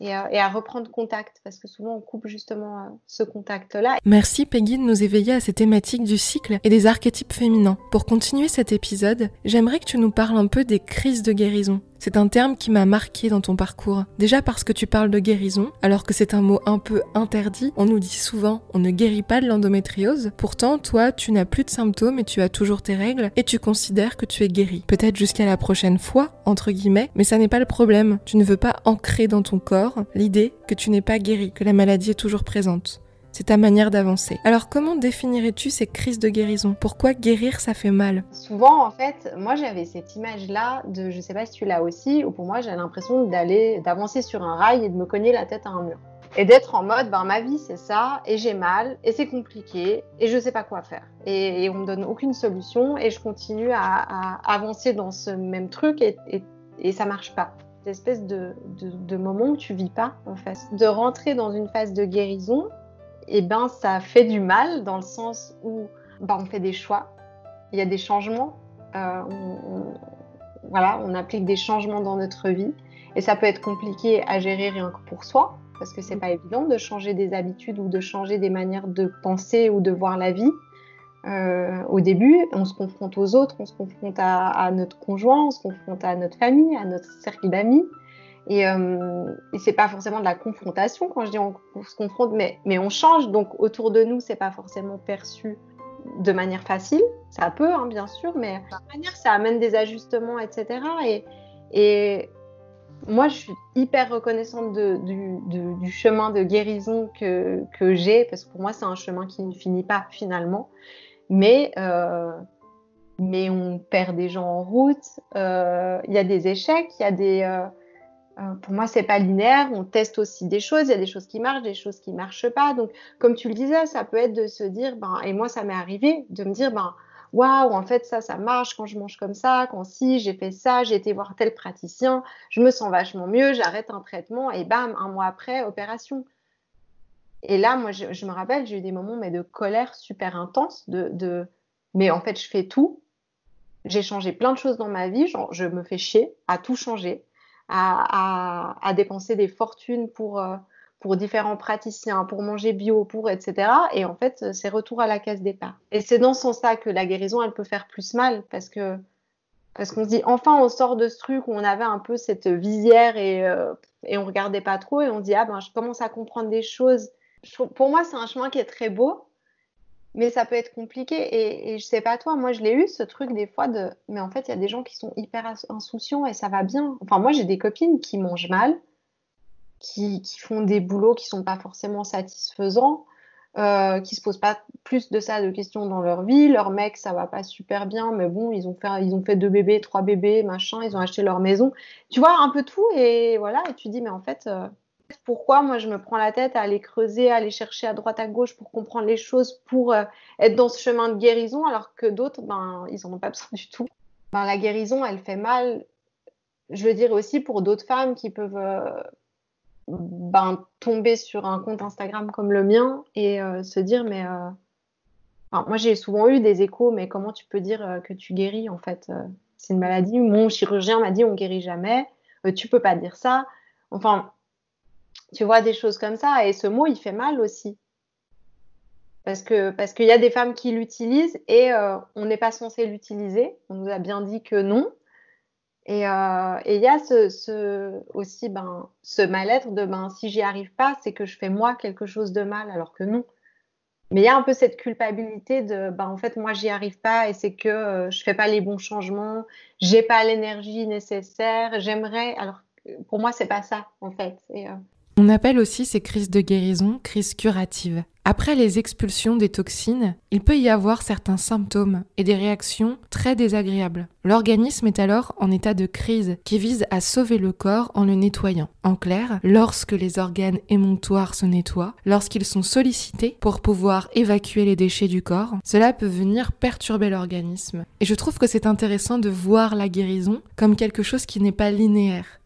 Et à reprendre contact, parce que souvent on coupe justement ce contact-là.
Merci Peggy de nous éveiller à ces thématiques du cycle et des archétypes féminins. Pour continuer cet épisode, j'aimerais que tu nous parles un peu des crises de guérison. C'est un terme qui m'a marqué dans ton parcours. Déjà parce que tu parles de guérison, alors que c'est un mot un peu interdit. On nous dit souvent, on ne guérit pas de l'endométriose. Pourtant, toi, tu n'as plus de symptômes et tu as toujours tes règles et tu considères que tu es guérie. Peut-être jusqu'à la prochaine fois, entre guillemets, mais ça n'est pas le problème. Tu ne veux pas ancrer dans ton corps l'idée que tu n'es pas guérie, que la maladie est toujours présente. C'est ta manière d'avancer. Alors comment définirais-tu ces crises de guérison? Pourquoi guérir ça fait mal?
Souvent en fait, moi j'avais cette image-là de, je sais pas si tu l'as aussi, ou pour moi j'ai l'impression d'avancer sur un rail et de me cogner la tête à un mur. Et d'être en mode, ma vie c'est ça, et j'ai mal, et c'est compliqué, et je sais pas quoi faire. Et on me donne aucune solution, et je continue à avancer dans ce même truc, et ça marche pas. Cette espèce de moment où tu vis pas en fait. De rentrer dans une phase de guérison, ça fait du mal dans le sens où on fait des choix, il y a des changements, voilà, on applique des changements dans notre vie. Et ça peut être compliqué à gérer rien que pour soi, parce que c'est pas évident de changer des habitudes ou de changer des manières de penser ou de voir la vie. Au début, on se confronte aux autres, on se confronte à notre conjoint, on se confronte à notre famille, à notre cercle d'amis. Et c'est pas forcément de la confrontation quand je dis on se confronte, mais on change. Donc autour de nous, c'est pas forcément perçu de manière facile. Ça peut, hein, bien sûr, mais de toute manière, ça amène des ajustements, etc. Et moi, je suis hyper reconnaissante du chemin de guérison que j'ai, parce que pour moi, c'est un chemin qui ne finit pas finalement. Mais on perd des gens en route, il y a des échecs, il y a des... pour moi, c'est pas linéaire, on teste aussi des choses, il y a des choses qui marchent, des choses qui marchent pas. Donc, comme tu le disais, ça peut être de se dire, et moi, ça m'est arrivé, de me dire, waouh, en fait, ça marche quand je mange comme ça, quand si, j'ai fait ça, j'ai été voir tel praticien, je me sens vachement mieux, j'arrête un traitement et bam, un mois après, opération. Et là, moi, je me rappelle, j'ai eu des moments de colère super intense, mais en fait, je fais tout. J'ai changé plein de choses dans ma vie, genre, je me fais chier à tout changer, à dépenser des fortunes pour différents praticiens, pour manger bio, pour etc. Et en fait, c'est retour à la case départ. Et c'est dans ce sens-là que la guérison, elle peut faire plus mal, parce qu'on se dit, enfin, on sort de ce truc où on avait un peu cette visière et on regardait pas trop, et on dit, je commence à comprendre des choses. Pour moi, c'est un chemin qui est très beau, mais ça peut être compliqué. Et je sais pas toi, moi je l'ai eu ce truc des fois mais en fait il y a des gens qui sont hyper insouciants et ça va bien. Enfin moi j'ai des copines qui mangent mal, qui font des boulots qui sont pas forcément satisfaisants, qui se posent pas plus de questions dans leur vie. Leur mec ça va pas super bien, mais bon ils ont fait 2 bébés, 3 bébés, machin, ils ont acheté leur maison. Tu vois un peu tout et voilà, et tu dis mais en fait pourquoi moi je me prends la tête à aller creuser, à aller chercher à droite à gauche pour comprendre les choses, pour être dans ce chemin de guérison, alors que d'autres, ils en ont pas besoin du tout. La guérison, elle fait mal, je veux dire aussi pour d'autres femmes qui peuvent tomber sur un compte Instagram comme le mien et se dire moi j'ai souvent eu des échos, mais comment tu peux dire que tu guéris en fait, c'est une maladie. Mon chirurgien m'a dit on guérit jamais, tu peux pas dire ça. Enfin, tu vois, des choses comme ça. Et ce mot, il fait mal aussi. Parce qu'il y a des femmes qui l'utilisent et on n'est pas censé l'utiliser. On nous a bien dit que non. Et il y a aussi ce mal-être de si j'y arrive pas, c'est que je fais moi quelque chose de mal, alors que non. Mais il y a un peu cette culpabilité de en fait, moi, j'y arrive pas et c'est que je fais pas les bons changements, j'ai pas l'énergie nécessaire, j'aimerais. Alors, pour moi, c'est pas ça, en fait.
On appelle aussi ces crises de guérison crises curatives. Après les expulsions des toxines, il peut y avoir certains symptômes et des réactions très désagréables. L'organisme est alors en état de crise qui vise à sauver le corps en le nettoyant. En clair, lorsque les organes émonctoires se nettoient, lorsqu'ils sont sollicités pour pouvoir évacuer les déchets du corps, cela peut venir perturber l'organisme. Et je trouve que c'est intéressant de voir la guérison comme quelque chose qui n'est pas linéaire.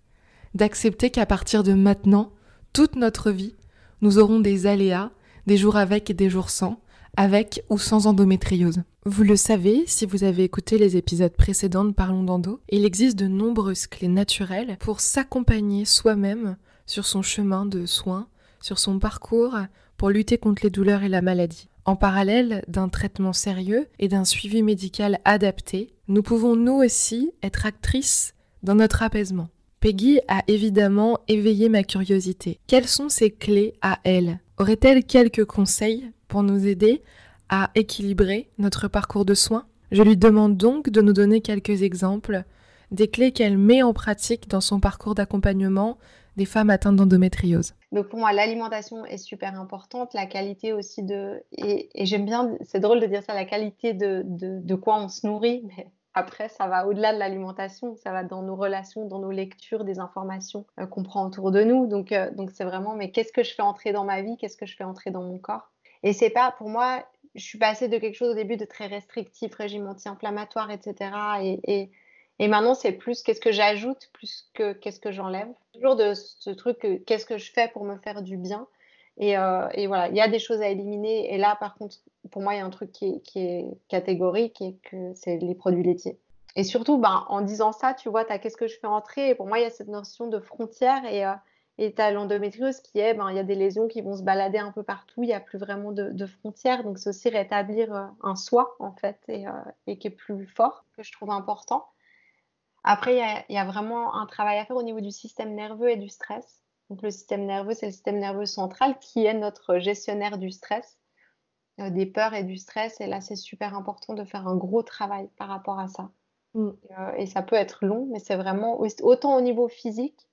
D'accepter qu'à partir de maintenant, toute notre vie, nous aurons des aléas, des jours avec et des jours sans, avec ou sans endométriose. Vous le savez, si vous avez écouté les épisodes précédents de Parlons d'Endo, il existe de nombreuses clés naturelles pour s'accompagner soi-même sur son chemin de soins, sur son parcours pour lutter contre les douleurs et la maladie. En parallèle d'un traitement sérieux et d'un suivi médical adapté, nous pouvons nous aussi être actrices dans notre apaisement. Peggy a évidemment éveillé ma curiosité. Quelles sont ses clés à elle ? Aurait-elle quelques conseils pour nous aider à équilibrer notre parcours de soins ? Je lui demande donc de nous donner quelques exemples des clés qu'elle met en pratique dans son parcours d'accompagnement des femmes atteintes d'endométriose.
Donc pour moi, l'alimentation est super importante, la qualité aussi et j'aime bien, c'est drôle de dire ça, la qualité de quoi on se nourrit, mais après, ça va au-delà de l'alimentation, ça va dans nos relations, dans nos lectures, des informations qu'on prend autour de nous. Donc c'est vraiment, mais qu'est-ce que je fais entrer dans ma vie ? Qu'est-ce que je fais entrer dans mon corps ? Et c'est pas, pour moi, je suis passée de quelque chose au début de très restrictif, régime anti-inflammatoire, etc. Et maintenant, c'est plus qu'est-ce que j'ajoute, plus que qu'est-ce que j'enlève. Toujours de ce truc, qu'est-ce que je fais pour me faire du bien ? Et voilà, il y a des choses à éliminer. Et là, par contre, pour moi, il y a un truc qui est catégorique et que c'est les produits laitiers. Et surtout, en disant ça, tu vois, tu as qu'est-ce que je fais entrer. Et pour moi, il y a cette notion de frontière et tu as l'endométriose qui est, il y a des lésions qui vont se balader un peu partout, il n'y a plus vraiment de frontières. Donc, c'est aussi rétablir un soi, en fait, et qui est plus fort, que je trouve important. Après, il y a vraiment un travail à faire au niveau du système nerveux et du stress. Donc, le système nerveux, c'est le système nerveux central qui est notre gestionnaire du stress, des peurs et du stress. Et là, c'est super important de faire un gros travail par rapport à ça. Et ça peut être long, mais c'est vraiment autant au niveau physique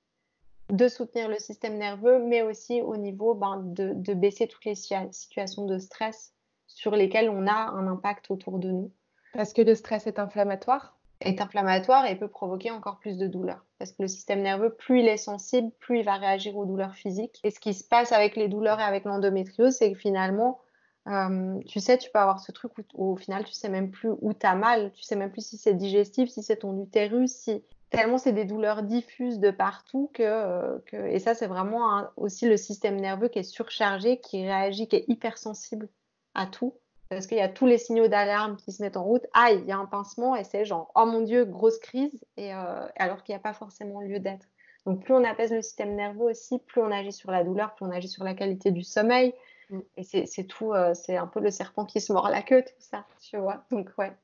de soutenir le système nerveux, mais aussi au niveau de baisser toutes les situations de stress sur lesquelles on a un impact autour de nous.
Parce que le stress est inflammatoire?
Est inflammatoire et peut provoquer encore plus de douleurs. Parce que le système nerveux, plus il est sensible, plus il va réagir aux douleurs physiques. Et ce qui se passe avec les douleurs et avec l'endométriose, c'est que finalement, tu sais, tu peux avoir ce truc où au final, tu sais même plus où tu as mal, tu sais même plus si c'est digestif, si c'est ton utérus, tellement c'est des douleurs diffuses de partout et ça, c'est vraiment aussi le système nerveux qui est surchargé, qui réagit, qui est hypersensible à tout. Parce qu'il y a tous les signaux d'alarme qui se mettent en route. Aïe, il y a un pincement et c'est genre, oh mon Dieu, grosse crise, alors qu'il n'y a pas forcément lieu d'être. Donc plus on apaise le système nerveux aussi, plus on agit sur la douleur, plus on agit sur la qualité du sommeil. Et c'est tout, c'est un peu le serpent qui se mord la queue, tout ça, tu vois. Donc ouais,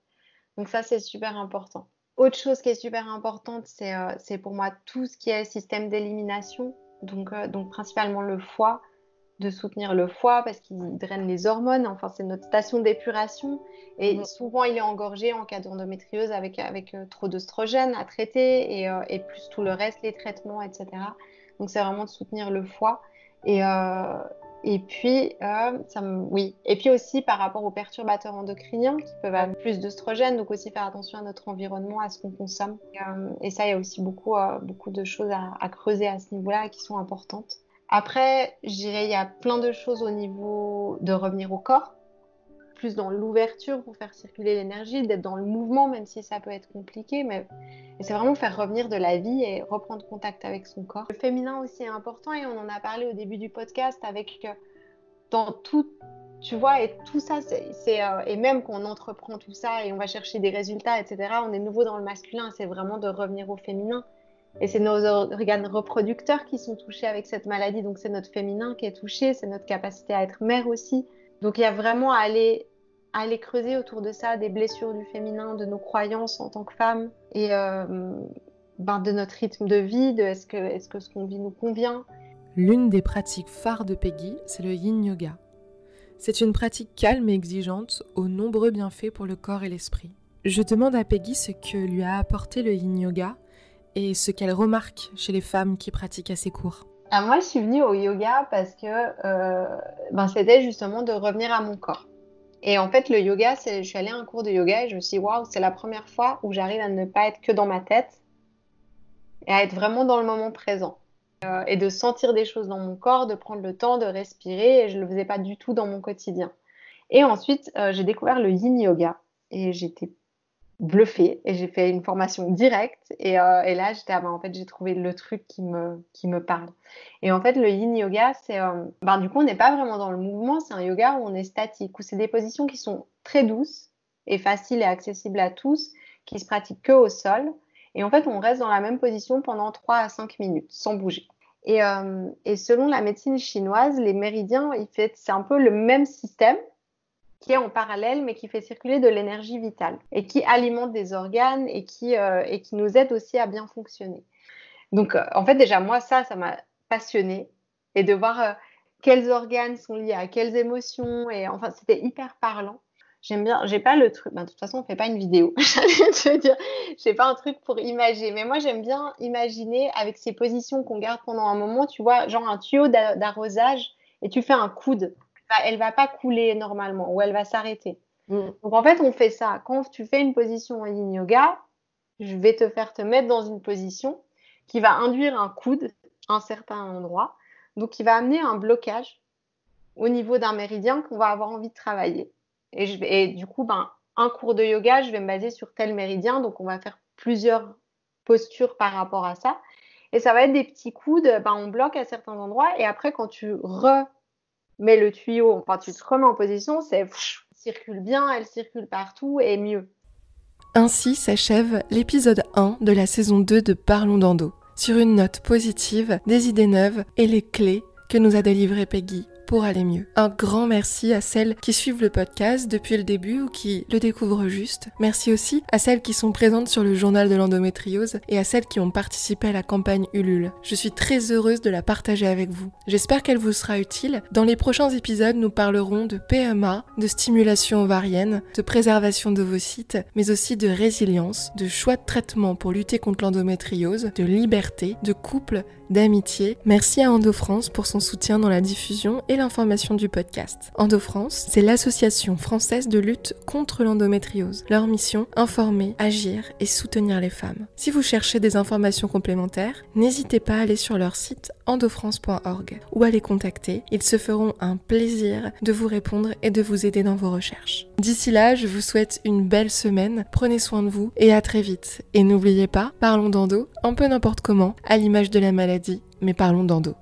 donc ça c'est super important. Autre chose qui est super importante, c'est pour moi tout ce qui est système d'élimination, donc principalement le foie, de soutenir le foie parce qu'il draine les hormones, enfin c'est notre station d'épuration et souvent il est engorgé en cas d'endométriose avec trop d'œstrogènes à traiter et plus tout le reste, les traitements, etc. Donc c'est vraiment de soutenir le foie et puis et puis aussi par rapport aux perturbateurs endocriniens qui peuvent avoir plus d'œstrogènes, donc aussi faire attention à notre environnement, à ce qu'on consomme et ça il y a aussi beaucoup de choses à creuser à ce niveau-là qui sont importantes. Après, je dirais, il y a plein de choses au niveau de revenir au corps, plus dans l'ouverture pour faire circuler l'énergie, d'être dans le mouvement, même si ça peut être compliqué, mais c'est vraiment faire revenir de la vie et reprendre contact avec son corps. Le féminin aussi est important et on en a parlé au début du podcast avec dans tout, tu vois, et tout ça, et même qu'on entreprend tout ça et on va chercher des résultats, etc., on est nouveau dans le masculin, c'est vraiment de revenir au féminin. Et c'est nos organes reproducteurs qui sont touchés avec cette maladie. Donc, c'est notre féminin qui est touché, c'est notre capacité à être mère aussi. Donc, il y a vraiment à aller creuser autour de ça, des blessures du féminin, de nos croyances en tant que femmes et de notre rythme de vie, de est-ce que ce qu'on vit nous convient.
L'une des pratiques phares de Peggy, c'est le yin yoga. C'est une pratique calme et exigeante aux nombreux bienfaits pour le corps et l'esprit. Je demande à Peggy ce que lui a apporté le yin yoga et ce qu'elle remarque chez les femmes qui pratiquent à ses cours.
Moi, je suis venue au yoga parce que c'était justement de revenir à mon corps. Et en fait, le yoga, je suis allée à un cours de yoga et je me suis dit, waouh, c'est la première fois où j'arrive à ne pas être que dans ma tête et à être vraiment dans le moment présent. Et de sentir des choses dans mon corps, de prendre le temps de respirer et je ne le faisais pas du tout dans mon quotidien. Et ensuite, j'ai découvert le yin yoga et j'étais bluffée et j'ai fait une formation directe et là j'étais en fait j'ai trouvé le truc qui me parle et en fait le yin yoga c'est du coup on n'est pas vraiment dans le mouvement, c'est un yoga où on est statique, où c'est des positions qui sont très douces et faciles et accessibles à tous, qui se pratiquent que au sol et en fait on reste dans la même position pendant 3 à 5 minutes sans bouger et selon la médecine chinoise, les méridiens c'est un peu le même système qui est en parallèle, mais qui fait circuler de l'énergie vitale et qui alimente des organes et qui nous aide aussi à bien fonctionner. Donc, en fait, déjà, moi, ça m'a passionnée. Et de voir quels organes sont liés à quelles émotions. Et enfin, c'était hyper parlant. J'aime bien, j'ai pas le truc, de toute façon, on fait pas une vidéo. J'allais te dire, j'ai pas un truc pour imaginer. Mais moi, j'aime bien imaginer avec ces positions qu'on garde pendant un moment, tu vois, genre un tuyau d'arrosage et tu fais un coude. Elle va pas couler normalement ou elle va s'arrêter. Donc en fait, on fait ça. Quand tu fais une position en yin yoga, je vais te faire te mettre dans une position qui va induire un coude à un certain endroit, donc qui va amener un blocage au niveau d'un méridien qu'on va avoir envie de travailler. Et du coup, un cours de yoga, je vais me baser sur tel méridien, donc on va faire plusieurs postures par rapport à ça. Et ça va être des petits coudes, on bloque à certains endroits et après quand tu mais le tuyau, tu te remets en position, circule bien, elle circule partout et mieux.
Ainsi s'achève l'épisode 1 de la saison 2 de Parlons d'Endo. Sur une note positive, des idées neuves et les clés que nous a délivrées Peggy pour aller mieux. Un grand merci à celles qui suivent le podcast depuis le début ou qui le découvrent juste. Merci aussi à celles qui sont présentes sur le journal de l'endométriose et à celles qui ont participé à la campagne Ulule. Je suis très heureuse de la partager avec vous. J'espère qu'elle vous sera utile. Dans les prochains épisodes, nous parlerons de PMA, de stimulation ovarienne, de préservation d'ovocytes, mais aussi de résilience, de choix de traitement pour lutter contre l'endométriose, de liberté, de couple, d'amitié. Merci à EndoFrance pour son soutien dans la diffusion et l'information du podcast. EndoFrance, c'est l'association française de lutte contre l'endométriose. Leur mission, informer, agir et soutenir les femmes. Si vous cherchez des informations complémentaires, n'hésitez pas à aller sur leur site endofrance.org ou à les contacter. Ils se feront un plaisir de vous répondre et de vous aider dans vos recherches. D'ici là, je vous souhaite une belle semaine, prenez soin de vous et à très vite. Et n'oubliez pas, parlons d'endo, un peu n'importe comment, à l'image de la maladie, mais parlons d'endo.